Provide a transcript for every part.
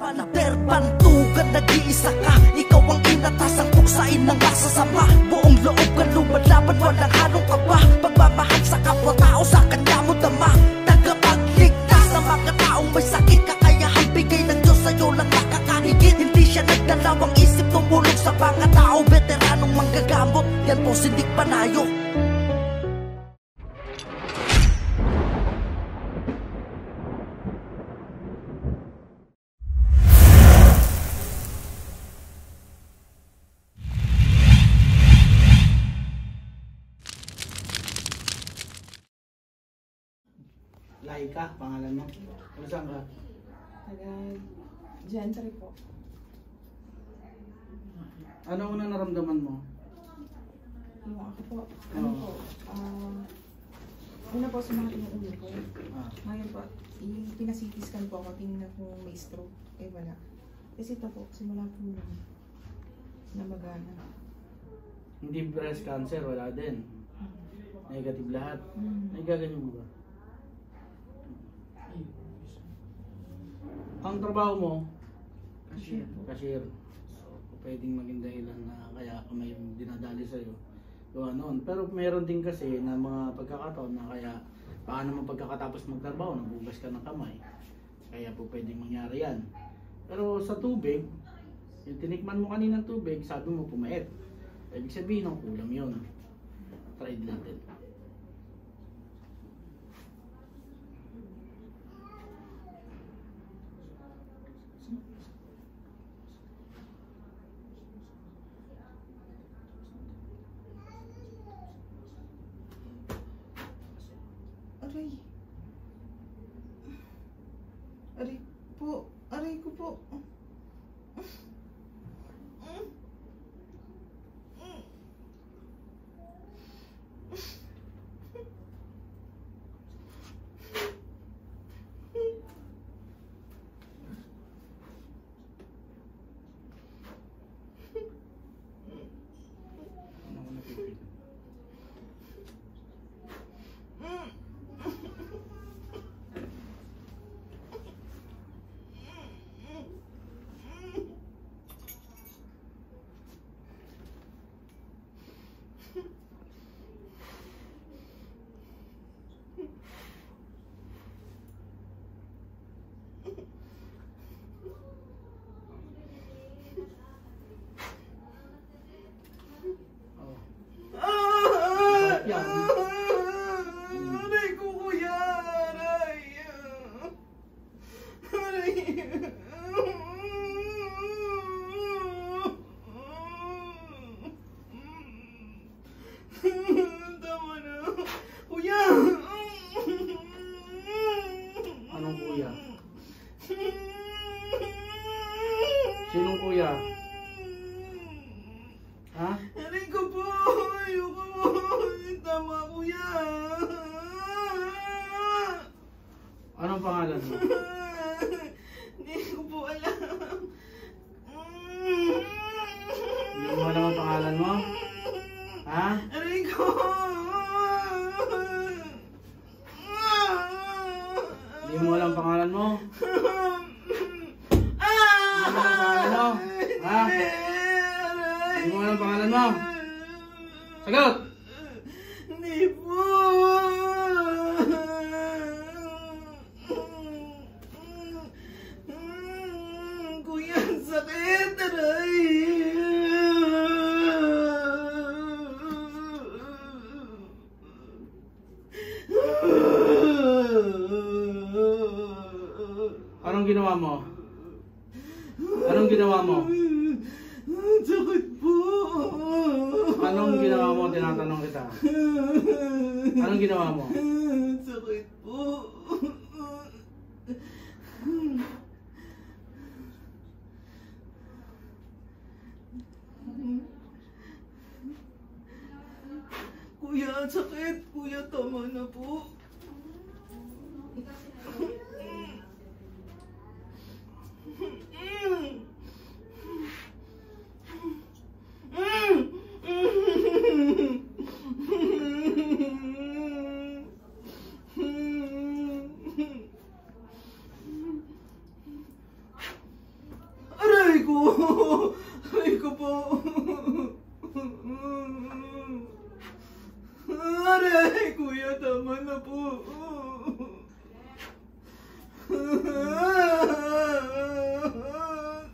Panater, bantugan, nag-iisa ka. Ikaw ang inatasang tuksain ng masasama. Buong loob ka lumalaban, walang halong kaba. Pagmamahal sa kapwa-tao, sa kanya mo dama. Tagapagligtas sa mga taong may sakit. Kakayahang bigay ng Diyos sa'yo lang nakakahigit. Hindi siya nagdalawang isip, tumulong sa mga tao. Veteranong manggagamot, yan po si Nick Panayo. Laika, pangalan mo? Ano saan ka? Taga Gentry po. Ano unang naramdaman mo? Yung ako po, ano po, una po sumakit yung ulo ko. Ngayon po, pinasitiskan po ako, tingnan kung may stroke. Eh wala. Kasi ito po, simula po lang namagana. Hindi breast cancer, wala din. Negative lahat. Ay, gaganyan mo ba? Ang trabaho mo? Cashier po. Cashier. So, pwedeng maging dahilan na kaya may dinadali sa'yo. Gawa noon. Pero meron din kasi na mga pagkakataon na kaya paano naman pagkakatapos magtrabaho, nabugas ka ng kamay. Kaya po pwedeng mangyari yan. Pero sa tubig, yung tinikman mo kanina ng tubig, sabi mo pumait. Ibig sabihin ng kulam yun. Try din natin. Aray. Aray po. Aray ko po. Aray ko kuya. Aray. Aray. Tama na. Kuya. Anong kuya? Sinong kuya? Ha? Aray ko po. Ayoko po. Tama kuya. Anong pangalan mo? Hindi ko po alam. Hindi mo alam ang pangalan mo? Ha? Aray ko. Hindi mo alam ang pangalan mo? Hindi mo alam ang pangalan mo? Ha? Hindi mo alam ang pangalan mo? Sagot! Hindi po. Kuya, ang sakit. Aray. Anong ginawa mo? Anong ginawa mo? Sakit po. Anong ginawa mo? Tinatanong kita. Anong ginawa mo? Sakit po. Kuya, sakit. Kuya, tama na po. ko! Aray ko po! Aray, kuya, tama na po!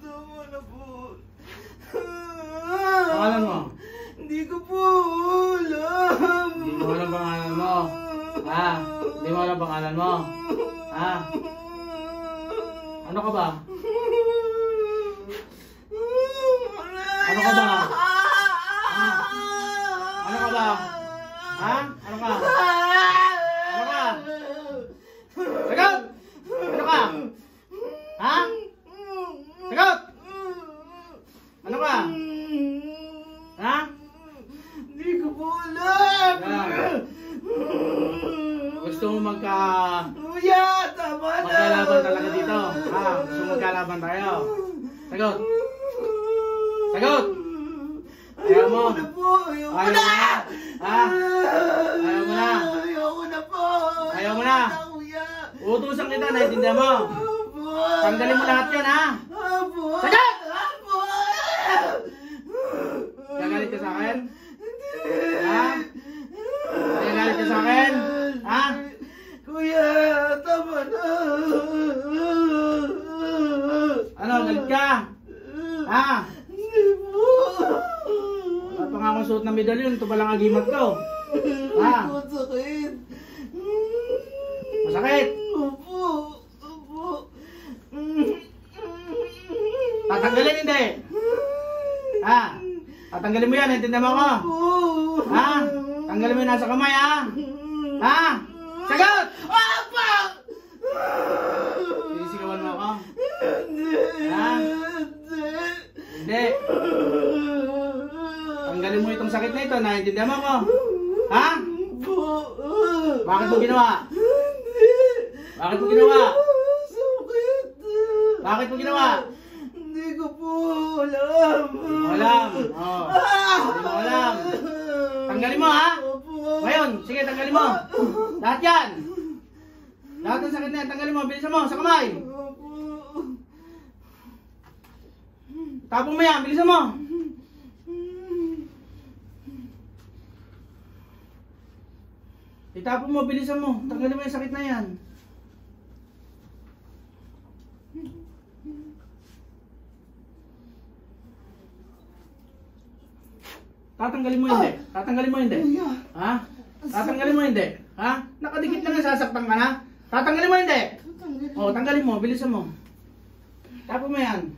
Tama na po! Pangalan mo? Hindi ko po alam! Hindi mo alam pangalan mo? Ha? Hindi mo alam pangalan mo? Ha? Ano ka ba? Ano ka ba? Ha? Ano ka ba? Ha? Ano ka? Ano ka? Sagot! Ano ka? Ha? Sagot! Ano ka? Ha? Hindi ko po alam! Gusto mo Kuya, tama na! Magkalaban talaga dito. Ha? Gusto mo magkalaban tayo? Sagot! Sagot! Ayaw mo? Ayaw mo na! Ha? Ayaw mo na? Ayaw na po! Ayaw mo na? Utusan kita, naiintindihan mo? Tanggalin mo lahat yan, ha? Sagot! Gagalit ka sa akin? Ha? Gagalit ka sa akin? Ha? Kuya, tama na! Ano, galit ka? Ha? Hindi po! Wala pa nga akong suot na medalyon, ito palang agimat ko. Ha? Masakit! Masakit? Opo! Opo! Tatanggalin hindi? Ha? Tatanggalin mo yan, naintindihan mo ako? Ha? Tanggalin mo yung nasa kamay, ha? Ha? Sagot! Opo! Sinisigawan mo ako? Ha? Hindi. Tanggalin mo itong sakit na ito, naintindihan mo ako? Ha? Bakit mo ginawa? Bakit mo ginawa? Sakit! Bakit mo ginawa? Hindi ko po alam. Hindi mo alam. Oh. Hindi mo alam. Tanggalin mo, ha? Ngayon, sige, tanggalin mo. Lahat yan. Lahat ng sakit na yan, tanggalin mo. Bilisan mo, sa kamay. Tapong mo yan, bilisan mo. Itapon mo, bilisan mo. Tanggalin mo yung sakit na yan. Tatanggalin mo hindi? Tatanggalin mo hindi? Ha? Tatanggalin mo hindi? Ha? Nakadikit lang na sasaktan ka na? Tatanggalin mo hindi? O, tanggalin mo, bilisan mo. Tapon mo yan.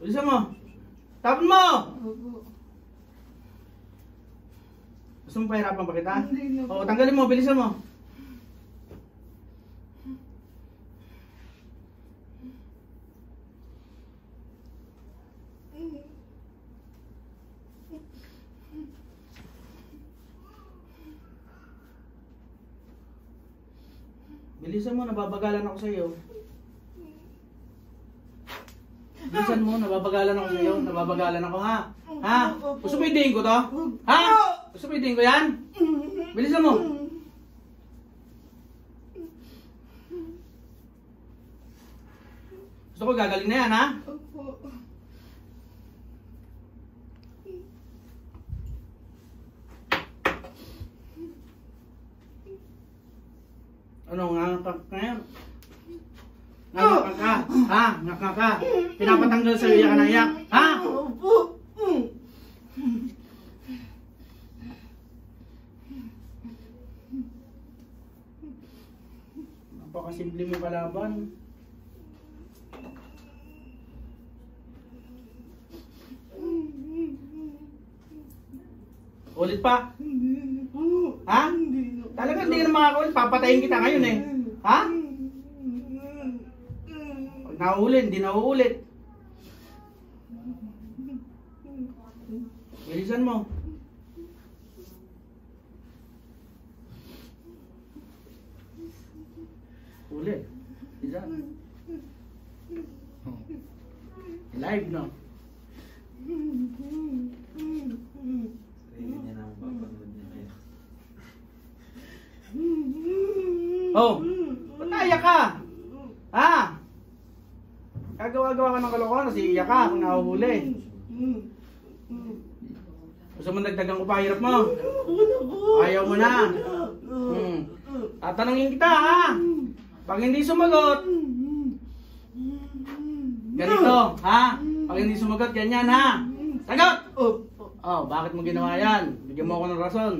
Bilisan mo. Tapon mo! Gusto mo pahirapan pa kita? O, tanggalin mo, bilisan mo. Bilisan mo, nababagalan ako sa iyo. Bilisan mo, nababagalan ako sa iyo. Nababagalan ako, ha? Ha? Gusto mo idiin ko to? Ha? Gusto mo idiin ko yan? Bilisan mo. Gusto ko gagaling na yan, ha? Ano, ngangakak ka yan? Ngangakak ka? Ha? Ngangakak ka? Pinapatanggal sa'yo, iyak ka na iyak? Ha? Opo! Napakasimple mo kalaban. Ulit pa? Ha? Talaga hindi ka na makakaulit. Papatayin kita ngayon eh. Ha? Pag nauulit, hindi nauulit. Bilisan mo. Ulit. Bilisan. Live, no? Hindi niya naman papanood niya kayo. Oh, ba't naiyak ka? Ha? Gagawa-gawa ka ng kalokohan, kasi iyak ka kung nahuhuli. Gusto mo dagdagan ko pa, hirap mo? Ayaw mo na. Tatanungin kita, ha? Pag hindi sumagot, ganito, ha? Pag hindi sumagot, ganyan, ha? Sagot! Oh, bakit mo ginawa yan? Bigyan mo ako ng rason.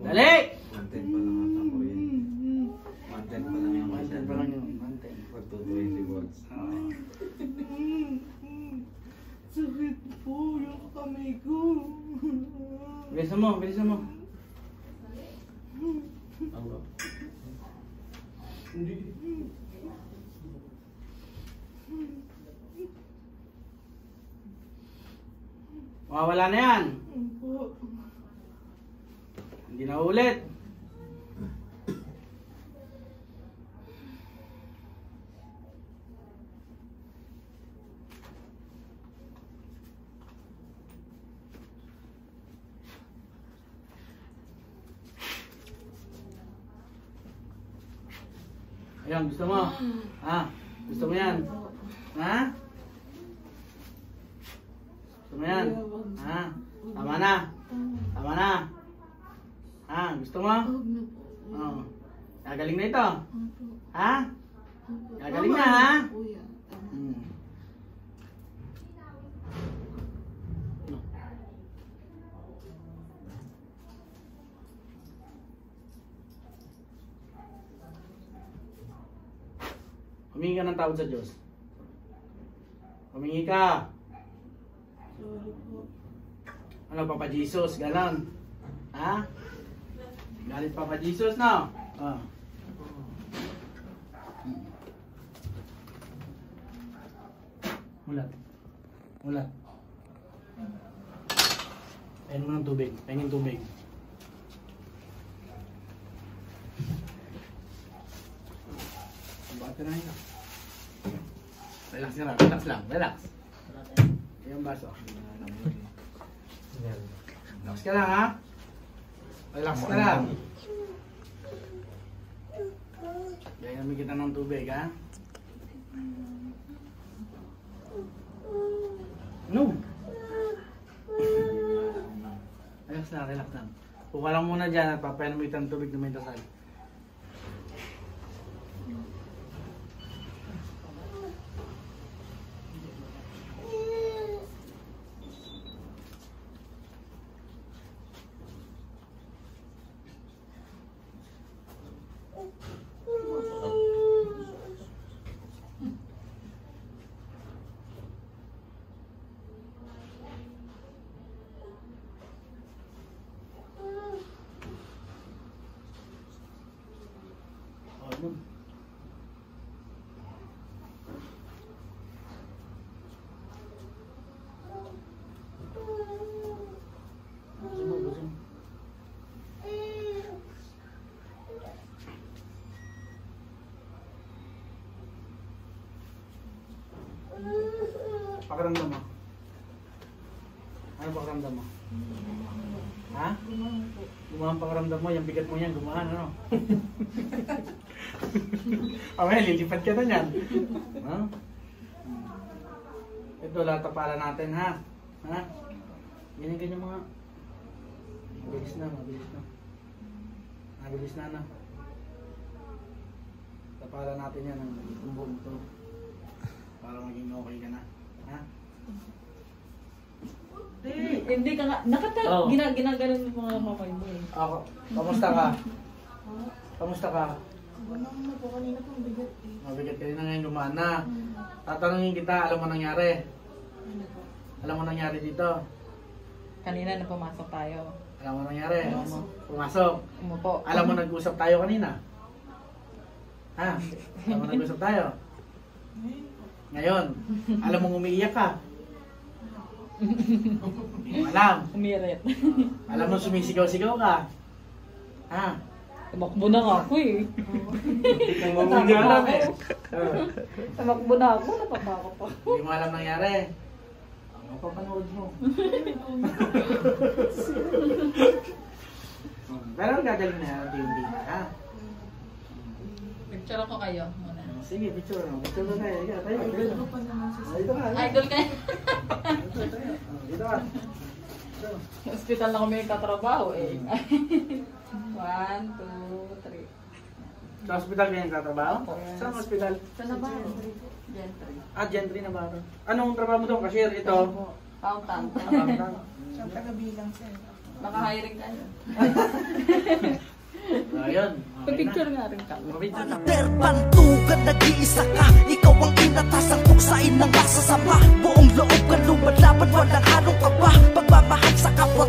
Dali! Manten pa lang ata ko yun. Manten pa lang yung Manten pa lang yun, manten. Pag to 20 volts. Sakit po yung kamay ko. Bilisan mo, bilisan mo. Mawawala na yan. Hindi na ulit. Ayan, gusto mo? Ha? Gusto mo yan? Ha? Gusto mo yan? Ha? Tama na? Tama na? Ha? Gusto mo? Oo. Gagaling na ito? Ha? Gagaling na, ha? Humingi ka ng tawad sa Diyos. Humingi ka. Ano, Papa Jesus? Ganon. Ha? Galit Papa Jesus, no? Ah. Mulat. Mulat. Pahingin mo ng tubig. Pahingin tubig. Bakit na ito? Relax ka lang. Relax lang. Relax. Yung baso. Relax ka lang, ha? Relax ka lang. Gayami kita ng tubig, ha? No! Relax lang, relax lang. Puka lang muna dyan at papayan mo itang tubig na may dasal. Pakiramdam mo? Ano pakiramdam mo? Ha? Gumahan pakiramdam mo, yung bigat mo yan, gumahan, ano? Okay, lilipad ka na yan. Ha? Ito, latapalan natin, ha? Ha? Ganyan-ganyan mga... Mabilis na, mabilis na. Mabilis na, na. Tapalan natin yan, ang buong ito. Para maging okay ka na. Ha? Hindi ka nga, ginaganon ng mga mamay mo eh. Ako, kamusta ka? Kamusta ka? Wala naman po, kanina po bigat eh. Mabigat ka na ngayon lumana. Tatanungin kita, alam mo nangyari? Ano po? Alam mo nangyari dito? Kanina na pumasok tayo. Alam mo nangyari? Pumasok. Pumasok. Umupo. Alam mo nag-usap tayo kanina? Ha? Alam mo nag-usap tayo? Ngayon, alam mo umiiyak ka? Alam. Umirit. Alam mo sumisigaw-sigaw ka? Ha? Tumakbo na nga ako eh. Hindi mo alam eh. Tumakbo na ako, napatakot ako. Hindi mo alam nangyari. Mapapanood mo. Pero gagaling na yan, hindi na ha. Picture ko kayo muna. Sige, picture na. Picture na tayo. Ika, tayo. Idol ko pa naman si Dito ka. Idol kayo. Dito tayo. Dito ka. Sa hospital na kami nagtatrabaho eh. 1, 2, 3. Sa hospital kayo nagtatrabaho? Saan hospital? Sa Navarro. Gentry. Gentry Navarro. Anong trabaho mo doon? Cashier ito? Fountain. Accountant. Siyang taga-bilang sir. Baka hiring kayo. Ayun. Picture nga rin kami. Picture na. Terbantugan, nag-iisa ka. Ikaw ang inatasang tuksain ng masasama. Buong loob ka lumalaban, walang halong kaba. Pagmamahal sa kapwa